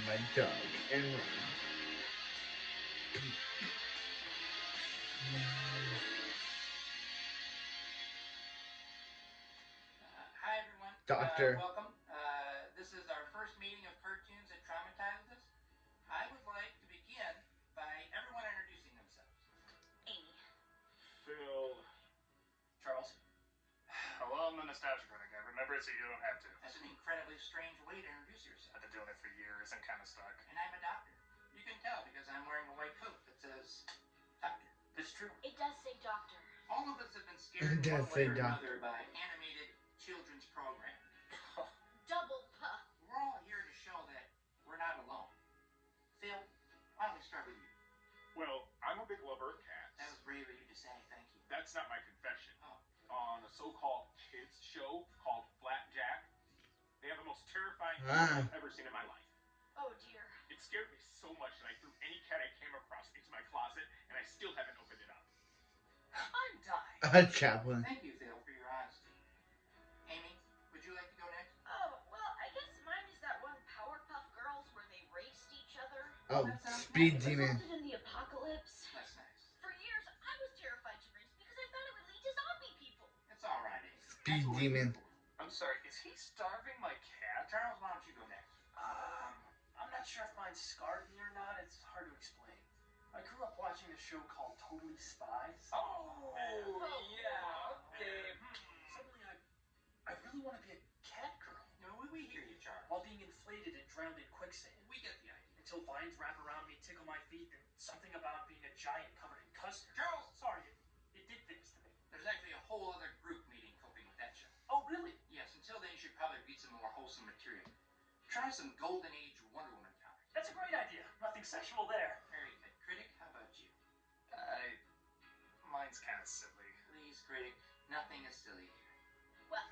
my dog and run. Hi everyone. Doctor. Welcome. This is our first meeting of cartoons that traumatized us. I would like to begin by everyone introducing themselves. Amy. Phil. Charles. Hello, I'm the nostalgia critic. I remember it so you don't have to. That's an incredibly strange way to introduce yourself. I've been doing it for years. I'm kind of stuck. And I'm a doctor. You can tell because I'm wearing a white coat that says doctor. It's true. It does say doctor. All of us have been scared in one way or another by animated children's programs. Double puff. We're all here to show that we're not alone. Phil, why don't we start with you? Well, I'm a big lover of cats. That was brave of you to say. Thank you. That's not my confession. Oh. On a so-called kids show called Jack, they have the most terrifying cat I've ever seen in my life. Oh dear. It scared me so much that I threw any cat I came across into my closet, and I still haven't opened it up. I'm dying. Chaplain. Thank you, Phil, for your honesty. Amy, would you like to go next? Oh, well, I guess mine is that one Powerpuff Girls where they raced each other. Oh, Speed Demon. Resulted in the apocalypse. That's nice. For years, I was terrified to race because I thought it would lead to zombie people. It's all right, Amy. Speed Demon. I'm sorry, is he starving my cat? Charles, why don't you go next? I'm not sure if mine's scarred me or not. It's hard to explain. I grew up watching a show called Totally Spies. Oh, yeah, okay. Suddenly, I really want to be a cat girl. No, we hear you, Charles. While being inflated and drowned in quicksand. We get the idea. Until vines wrap around me, tickle my feet, and something about being a giant covered in custard. Charles! Sorry, it did things to me. There's actually a whole other group meeting coping with that show. Oh, really? Yes, until then you should probably read some more wholesome material. Try some Golden Age Wonder Woman comics. That's a great idea. Nothing sexual there. Very good. Critic, how about you? Mine's kind of silly. Please, critic, nothing is silly here. Well,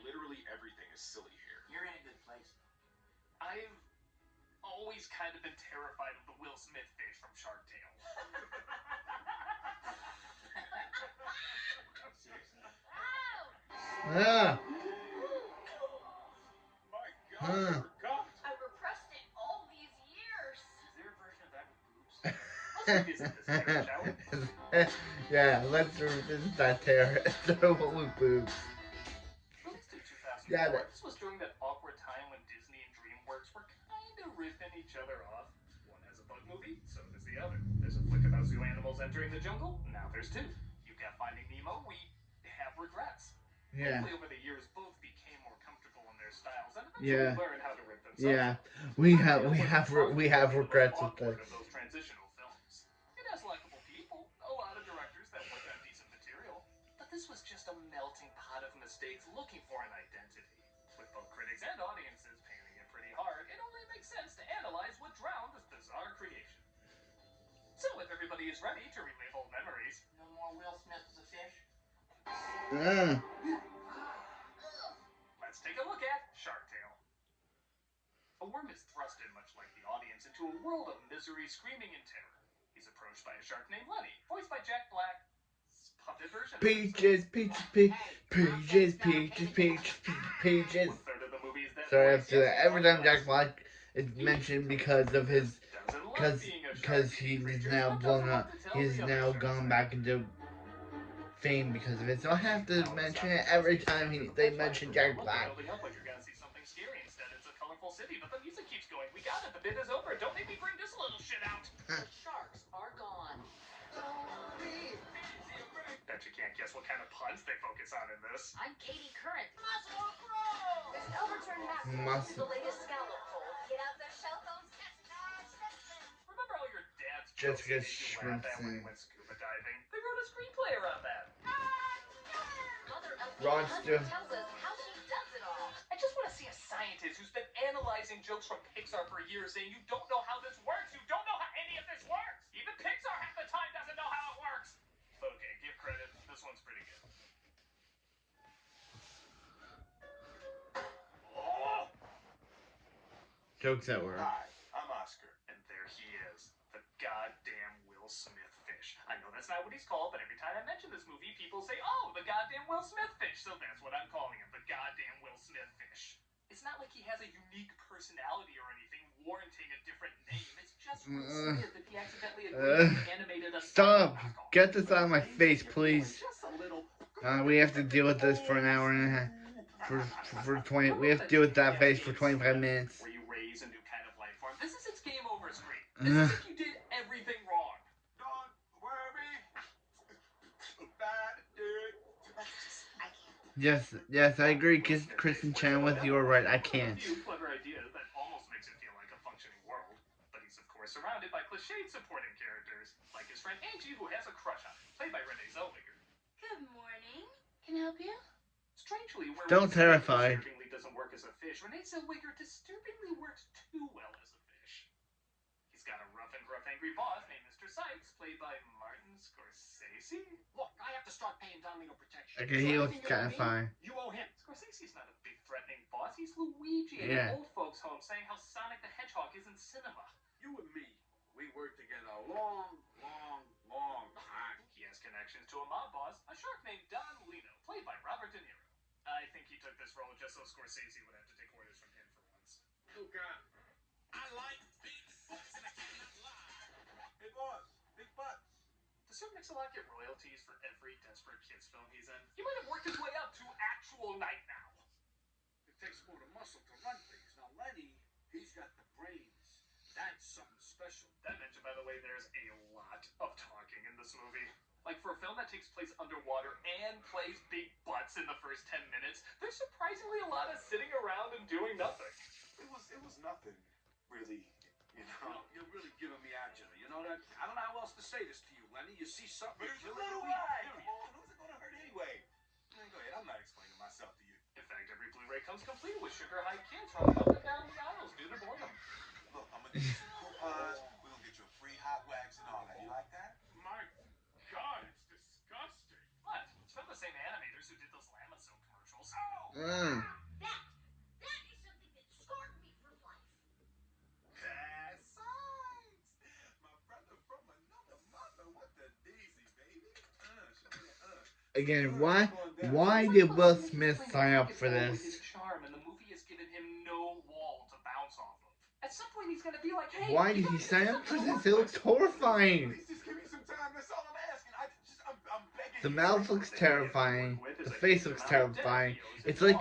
Literally everything is silly here. You're in a good place. I've always kind of been terrified of the Will Smith fish from Shark Tale. Seriously? Ow! Ah. My God, I forgot. I repressed it all these years. Is there a version of that with boobs? Let's revisit this thing, shall we? Yeah, let's revisit that terror. With boobs. Released in 2004, Yeah, this was during that awkward time when Disney and DreamWorks were kind of ripping each other off. One has a bug movie, so does the other. There's a flick about zoo animals entering the jungle. Now there's two. You got Finding Nemo. We have regrets. Yeah. Hopefully over the years, both became more comfortable in their styles and eventually learned how to rip themselves. Yeah. We have regrets with this. Of those transitional films. It has likable people, a lot of directors that work on decent material, but this was just a melting pot of mistakes looking for an identity. With both critics and audiences painting it pretty hard, it only makes sense to analyze what drowned this bizarre creation. So if everybody is ready to relive old memories, No more Will Smith as a fish? let's take a look at Shark Tale. A worm is thrusted, much like the audience, into a world of misery, screaming in terror. He's approached by a shark named Lenny, voiced by Jack Black. Puppet version. Peaches. One-third of the movie is that Sorry, I voice. have to. Every time Jack Black is mentioned because of his, because he is now blown up. He's now gone back into fame because of it. So I have to mention it every time they mention Jack Black. Building up like you're gonna see something scary. Instead, it's a colorful city, but the music keeps going. We got it. The bid is over. Don't make me bring this little shit out. The sharks are gone. Bet you can't guess what kind of puns they focus on in this. I'm Katie Current. Muscle Crow! There's an overturned map. Muscle. The latest scallop poll. Get out their shell phones. Remember all your dad's Jessica jokes that you laughed at when he Shrimpson. went scuba diving? They wrote a screenplay around that. Mother of Rod Husband Stewart. tells us how she does it all. I just want to see a scientist who's been analyzing jokes from Pixar for years saying you don't know how this works. You don't know how any of this works. Even Pixar half the time doesn't know how it works. But okay, give credit. This one's pretty good. Oh! Jokes that were. Hi, I'm Oscar, and there he is, the goddamn Will Smith fish. I know that's not what he's called, but every time I mention this movie, people say, oh, the goddamn Will Smith fish, so that's what I'm calling him, the goddamn Will Smith fish. It's not like he has a unique personality or anything. warranting a different name. It's just Will Smith if he accidentally agreed to animated a Stop! knockoff. Get this out of my face, please. Just a little. We have to deal with this for an hour and a half. For 20, we have to deal with that face for 25 minutes. Where you raise a new kind of life form. This is its game over screen. This is if you did everything wrong. Don't worry about it. I can't. Yes, I agree, Kristen Chenoweth, you are right, I can't. A few clever ideas that almost makes it feel like a functioning world. But he's of course surrounded by cliched supporting characters, like his friend Angie, who has a crush on him, played by Renee Zellweger. Good morning. Can I help you? Strangely, where Don't Will Smith terrify. disturbingly doesn't work as a fish, Renee Zellweger disturbingly works too well as a fish. He's got a rough and gruff angry boss named Mr. Sykes, played by Martin Scorsese. Look, I have to start paying Domino protection. Okay, he looks kind of fine. You owe him. Scorsese's not a big threatening boss. He's Luigi in Yeah. an old folks' home saying how Sonic the Hedgehog isn't cinema. You and me, we worked together a long time. He has connections to a mob boss, a shark named Don Lino, played by Robert De Niro. I think he took this role just so Scorsese would have to take orders from him for once. Luca, I like big butts and I cannot lie. Hey boss, big butts. Does Sir Mix-a-Lot get royalties for every Desperate Kids film he's in? He might have worked his way up to actual night now. It takes more than muscle to run things. Now Lenny, he's got the brains. That's something special. That mentioned, by the way, there's a lot of talking in this movie. Like, for a film that takes place underwater and plays big butts in the first 10 minutes, there's surprisingly a lot of sitting around and doing nothing. It was nothing, really. You know, you're really giving me agita. You know that? I don't know how else to say this to you, Lenny. You see something. But it's a little ride. Come on, who's it gonna hurt anyway? Man, go ahead. I'm not explaining myself to you. In fact, every Blu-ray comes complete with sugar-high kids running up and down the aisles due to boredom. Look, I'm gonna get you some coupons. We're gonna get you a free hot wax and all that. You like that? My God, it's disgusting. What? It's from the same animators who did those Lama Soap commercials. Mm. That is something that scarred me for life. That's right. My brother from another mother. What the daisy, baby? Again, why did Will Smith sign up for this? His charm, and the movie has given him no wall to bounce off of. At some point, he's gonna be like, "Hey, Why did he sign up for this? It looks horrifying. Please just give me some time. That's all I'm asking. I'm begging The you. mouth looks terrifying. The face looks terrifying. It's like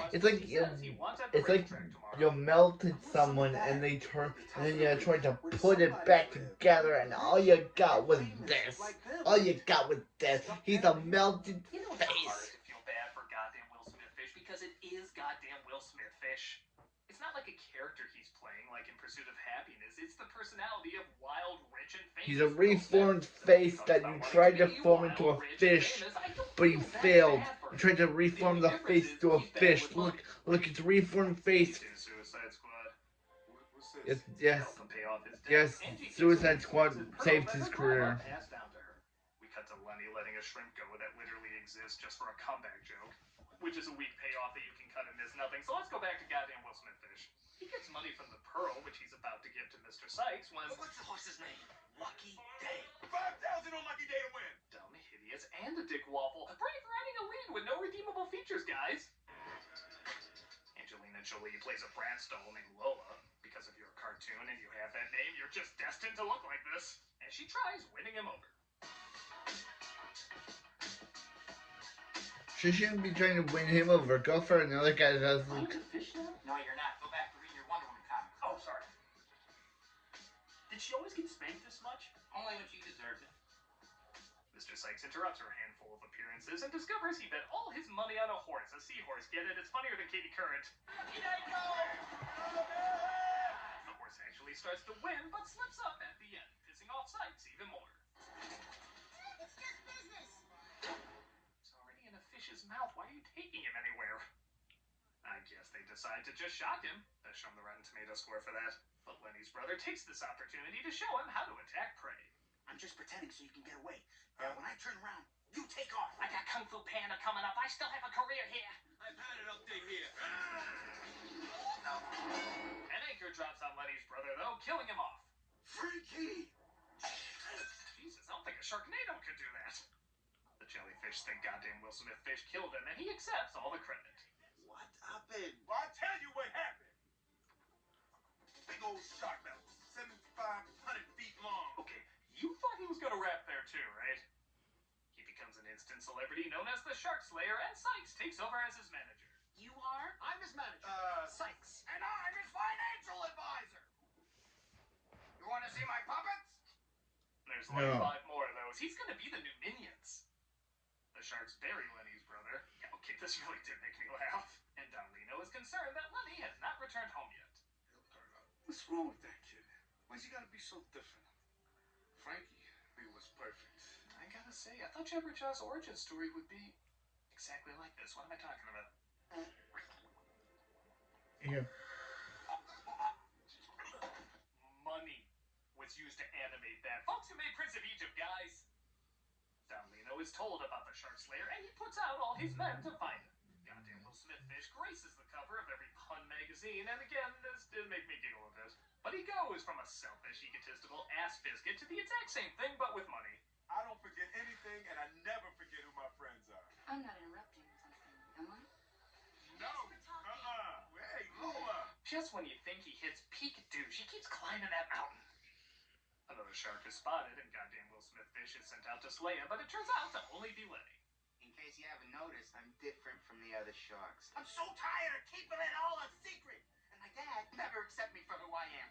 you melted someone and then you tried to put it back together and all you got was this. All you got was this. He's a melted You know, it's hard face. to feel bad for goddamn Will Smith Fish because it is goddamn Will Smith Fish. It's not like a character he's playing, like in Pursuit of Happiness. It's the personality of wild, rich, and famous. He's a Will Smith. reformed face that you tried to form into a fish, but you failed. You tried to reform the face to a fish. Look, it's a reformed face. Suicide Squad. What's this? Yes, Help him pay off his debt. yes. Angie gives Suicide him Squad pearl saved that his her career. grandma passed down to her. We cut to Lenny letting a shrimp go that literally exists just for a comeback joke, which is a weak payoff that you can cut and miss nothing. So let's go back to goddamn Will Smith Fish. He gets money from the pearl, which he's about to give to Mr. Sykes when What's the horse's name? Lucky Day. 5,000 on lucky day to win. dumb, hideous, and a dick waffle. Brave riding a lead with no redeemable features, guys. Angelina Jolie plays a Bratz doll named Lola. Because if you're a cartoon and you have that name, you're just destined to look like this. And she tries winning him over. She shouldn't be trying to win him over. Go for another guy that doesn't. I'm a fish now? No, you're not. Go back to reading your Wonder Woman comics. Oh, sorry. Did she always get spanked this much? Only when she deserves it. Mr. Sykes interrupts her handful of appearances and discovers he bet all his money on a horse. A seahorse, get it? It's funnier than Katie Current. The horse actually starts to win, but slips up at the end, pissing off Sykes even more. It's just business. He's already in a fish's mouth. Why are you taking him anywhere? I guess they decide to just shock him. Let's show him the Rotten Tomato score for that. But Lenny's brother takes this opportunity to show him how to attack prey. I'm just pretending so you can get away. When I turn around, you take off. I got Kung Fu Panda coming up. I still have a career here. I've had it up here. An anchor drops on Lenny's brother, though, killing him off. Freaky. Jesus, I don't think a Sharknado could do that. The jellyfish think goddamn Will Smith Fish killed him, and he accepts all the credit. What happened? Well, I'll tell you what happened. big old shark that was 7,500 feet long. Okay, you thought he was gonna rap there too, right? He becomes an instant celebrity known as the Shark Slayer, and Sykes takes over as his manager. You are? I'm his manager. Sykes. And I'm his financial advisor. You want to see my puppets? There's like No. 5 more of those. He's gonna be the new Minions. The Sharks bury Lenny's brother. Yeah, okay, this really did make me laugh. And Don Lino is concerned that Lenny has not returned home yet. What's wrong with that kid? Why's he gotta be so different? Frankie, he was perfect. I gotta say, I thought Jabberjaw's origin story would be exactly like this. What am I talking about? Yeah. Money was used to animate that. Folks who made Prince of Egypt, guys. Don Lino is told about the Shark Slayer, and he puts out all his men to find him. Goddamn Will Smith Fish graces the cover of every pun magazine, and again, this did make me giggle a bit. But he goes from a selfish, egotistical ass biscuit to the exact same thing, but with money. I don't forget anything, and I never forget who my friends are. I'm not interrupting something, am I? No. Hey, Lola. Just when you think he hits peak douche, he keeps climbing that mountain. Another shark is spotted, and goddamn Will Smith Fish is sent out to slay him, but it turns out to only be Lenny. In case you haven't noticed, I'm different from the other sharks. I'm so tired of keeping it all a secret. And my dad never accept me for who I am.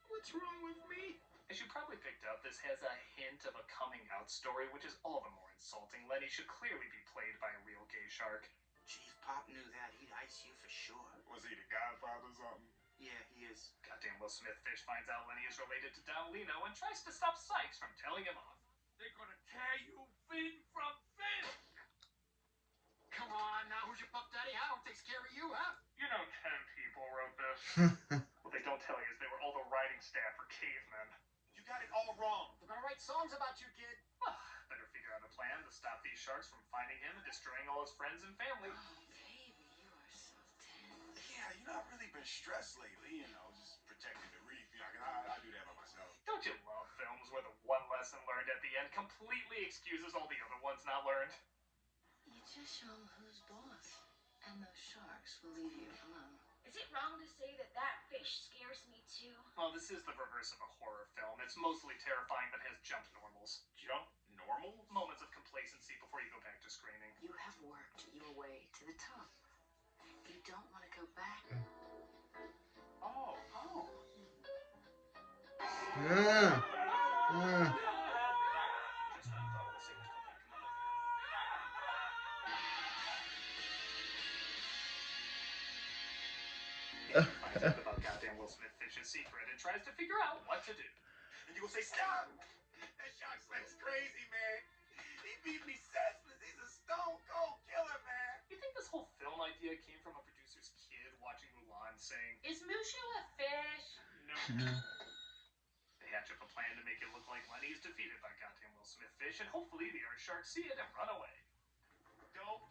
What's wrong with me? As you probably picked up, this has a hint of a coming out story, which is all the more insulting. Lenny should clearly be played by a real gay shark. Gee, if Pop knew that, he'd ice you for sure. Was he the Godfather or something? Yeah, he is. Goddamn Will Smith Fish finds out Lenny is related to Don Lino and tries to stop Sykes from telling him off. They're gonna tear you fin from fin. Come on, now who's your pup daddy? Howard takes care of you, huh? You know 10 people wrote this. What they don't tell you is they were all the writing staff for Cavemen. You got it all wrong. They're gonna write songs about you, kid. Better figure out a plan to stop these sharks from finding him and destroying all his friends and family. Oh, baby, you are so tense. Yeah, you know, I've really been stressed lately, you know, just protecting the reef. You know, I do that by myself. Don't you love films where the one lesson learned at the end completely excuses all the other ones not learned? You just show them who's boss, and those sharks will leave you alone. Is it wrong to say that that fish scares me too? Well, this is the reverse of a horror film. It's mostly terrifying but has jump normals. Jump normal? Moments of complacency before you go back to screaming. You have worked your way to the top. You don't want to go back. Oh. Yeah. Just when I thought all the sailors come back in the night. Finds out about goddamn Will Smith Fish's secret and tries to figure out what to do. And you gonna say, stop! That shark slayer's crazy, man. He beat me senseless. He's a stone cold killer, man. You think this whole film idea came from a producer's kid watching Mulan saying, Is Mushu a fish? no? They hatch up a plan to make it look like Lenny is defeated by goddamn Will Smith Fish, and hopefully the other sharks see it and run away. Don't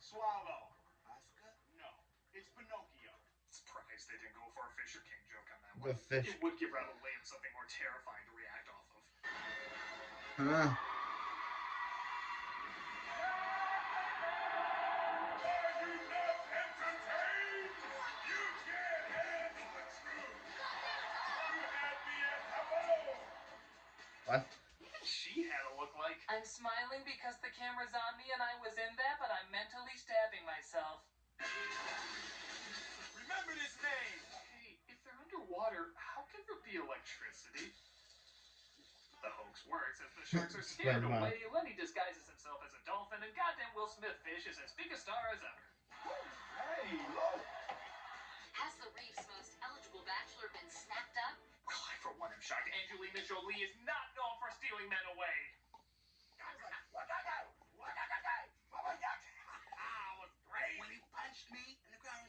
swallow. Oscar? No, it's Pinocchio. Surprised they didn't go for a Fisher King joke on that The one. fish. It would give Ronald Williams something more terrifying to react off of. Huh. What? Even she had a look like. I'm smiling because the camera's on me and I was in that, but I'm mentally stabbing myself. Remember this name. Hey, if they're underwater, how can there be electricity? The hoax works as the sharks are scared Explain away. Lenny disguises himself as a dolphin, and goddamn Will Smith Fish is as big a star as ever. Hey, look. Has the reef's most eligible bachelor been snapped up? Well, I for one am shocked Angelina Jolie is not known for stealing men away. When he punched me in the ground.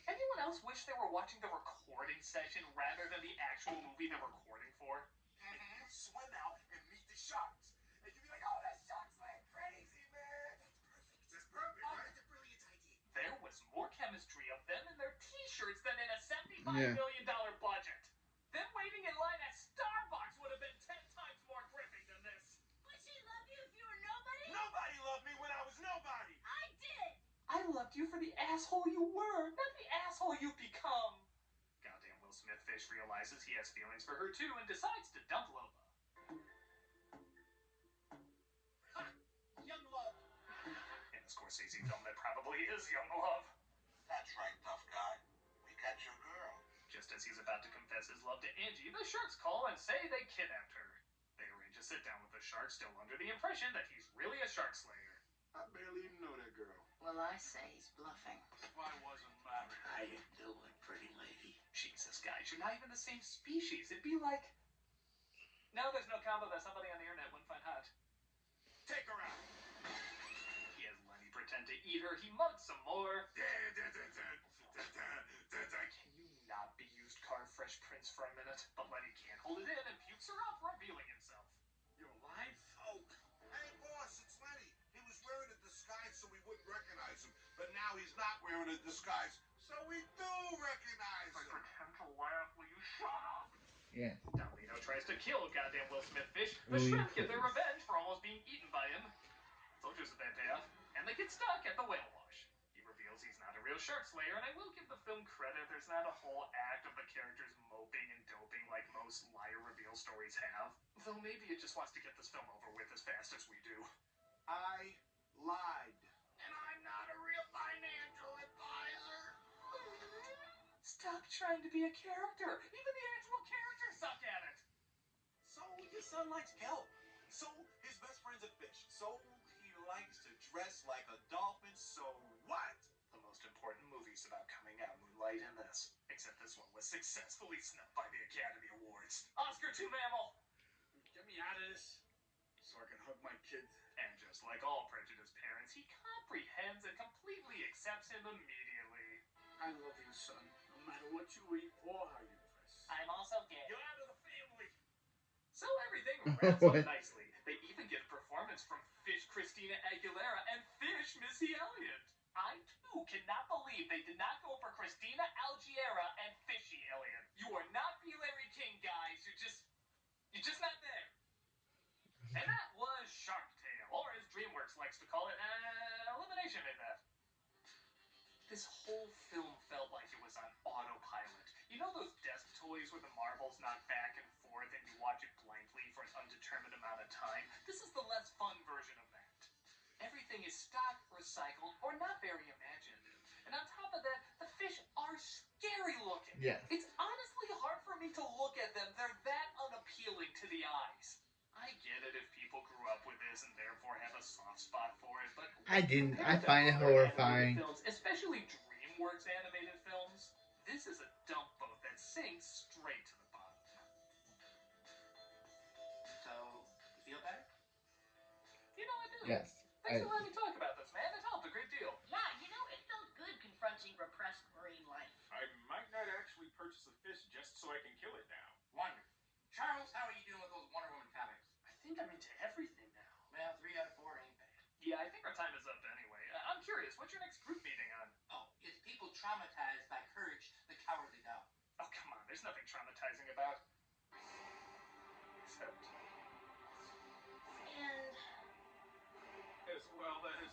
Anyone else wish they were watching the recording session rather than the actual movie they're recording for? Swim out and meet the sharks. And you'll be like, oh, that shark's like crazy, man. That's perfect. Oh, Right? that's a brilliant idea. There was more chemistry of them in their t-shirts than in a $75 Yeah. million budget. Them waiting in line at Starbucks would have been 10 times more gripping than this. Would she love you if you were nobody? Nobody loved me when I was nobody. I did. I loved you for the asshole you were, not the asshole you've become. Goddamn Will Smith Fish realizes he has feelings for her too and decides to dump Lola. Young love. In a Scorsese film that probably is Young Love. That's right, tough guy. We got your girl. Just as he's about to confess his love to Angie, the sharks call and say they kidnapped her. They arrange a sit-down with the shark, still under the impression that he's really a shark slayer. I barely even know that girl. Well, I say he's bluffing. If I wasn't married. How you doing, pretty lady? Jesus, guys, you're not even the same species. It'd be like... No, there's no combo that somebody on the internet wouldn't find hot. Take her out. He has Lenny pretend to eat her. He mugs some more. Can you not be used car Fresh Prince for a minute? But Lenny can't hold it in and pukes her up, revealing himself. You're alive? Oh, hey, boss, it's Lenny. He was wearing a disguise so we wouldn't recognize him. But now he's not wearing a disguise, so we do recognize him. Pretend to laugh. Will you shut up? Yeah. Domino tries to kill goddamn Will Smith Fish. The shrimp get their revenge for almost being eaten by him. Soldiers of that payoff. And they get stuck at the whale wash. He reveals he's not a real shark slayer, and I will give the film credit. There's not a whole act of the characters moping and doping like most liar reveal stories have. Though maybe it just wants to get this film over with as fast as we do. I lied. And I'm not a real financial advisor. Stop trying to be a character. Even the actual characters suck at it. So your son likes kelp. So his best friend's a fish. So he likes to dress like a dolphin. So what? The most important movies about coming out moonlight in this. Except this one was successfully snubbed by the Academy Awards. Oscar to Mammal. Get me out of this so I can hug my kids. And just like all prejudiced parents, he comprehends and completely accepts him immediately. I love you, son. No matter what you eat or how you dress. I'm also gay. You're out of the family. So everything wraps up nicely. They even get a performance from Fish Christina Aguilera and Fish Missy Elliott. I too cannot believe they did not go for Christina Aguilera and Fishy Elliott. You are not B. Larry King, guys. You're just not there. And that was Shark Tale, or as DreamWorks likes to call it, Elimination Event. This whole film felt like it was on autopilot. You know those desk toys where the marbles knock back and forth and you watch it blankly for an undetermined amount of time? This is the less fun version of that. Everything is stock, recycled, or not very imaginative. And on top of that, the fish are scary looking. Yes. It's honestly hard for me to look at them. They're that unappealing to the eyes. I get it if people grew up with this and therefore have a soft spot for it, but I didn't. I compared to find it other horrifying. animated films, especially DreamWorks animated films, this is a dump boat that sinks straight to the bottom. So, you feel better? You know I do. Yes. Thanks for letting me talk about this, man. It helped a great deal. Yeah, you know, it felt good confronting repressed marine life. I might not actually purchase a fish just so I can kill it now. Wonderful. Charles, how are you doing with those Wonder Woman comics? I think I'm into everything now. Well, 3 out of 4 ain't bad. Yeah, I think our time is up anyway. I'm curious, what's your next group meeting on? Oh, it's people traumatized by Courage the Cowardly Dog. Oh, come on. There's nothing traumatizing about. Except... And As well as...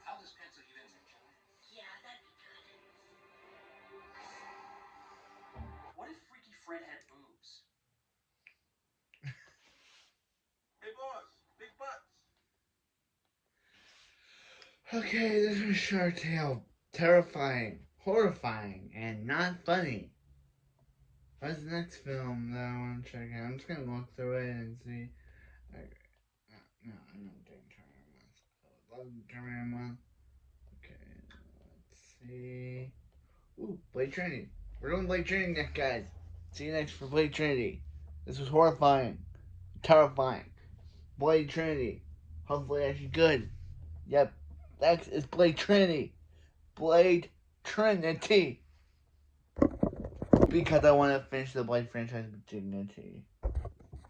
I'll just pencil you in, shall I? yeah, that'd be good. What if Freaky Fred had boobs? Hey, boss. Big butts. Okay, this was Shark Tale. Terrifying, horrifying, and not funny. What's the next film that I want to check out? I'm just gonna look through it and see. No, I don't think Terminator 1. I would love Terminator 1. Okay, let's see. Ooh, Blade Trinity. We're doing Blade Trinity next, guys. See you next for Blade Trinity. This was horrifying, terrifying. Blade Trinity. Hopefully actually good. Yep, next is Blade Trinity. Blade Trinity. Because I want to finish the Blade franchise with dignity.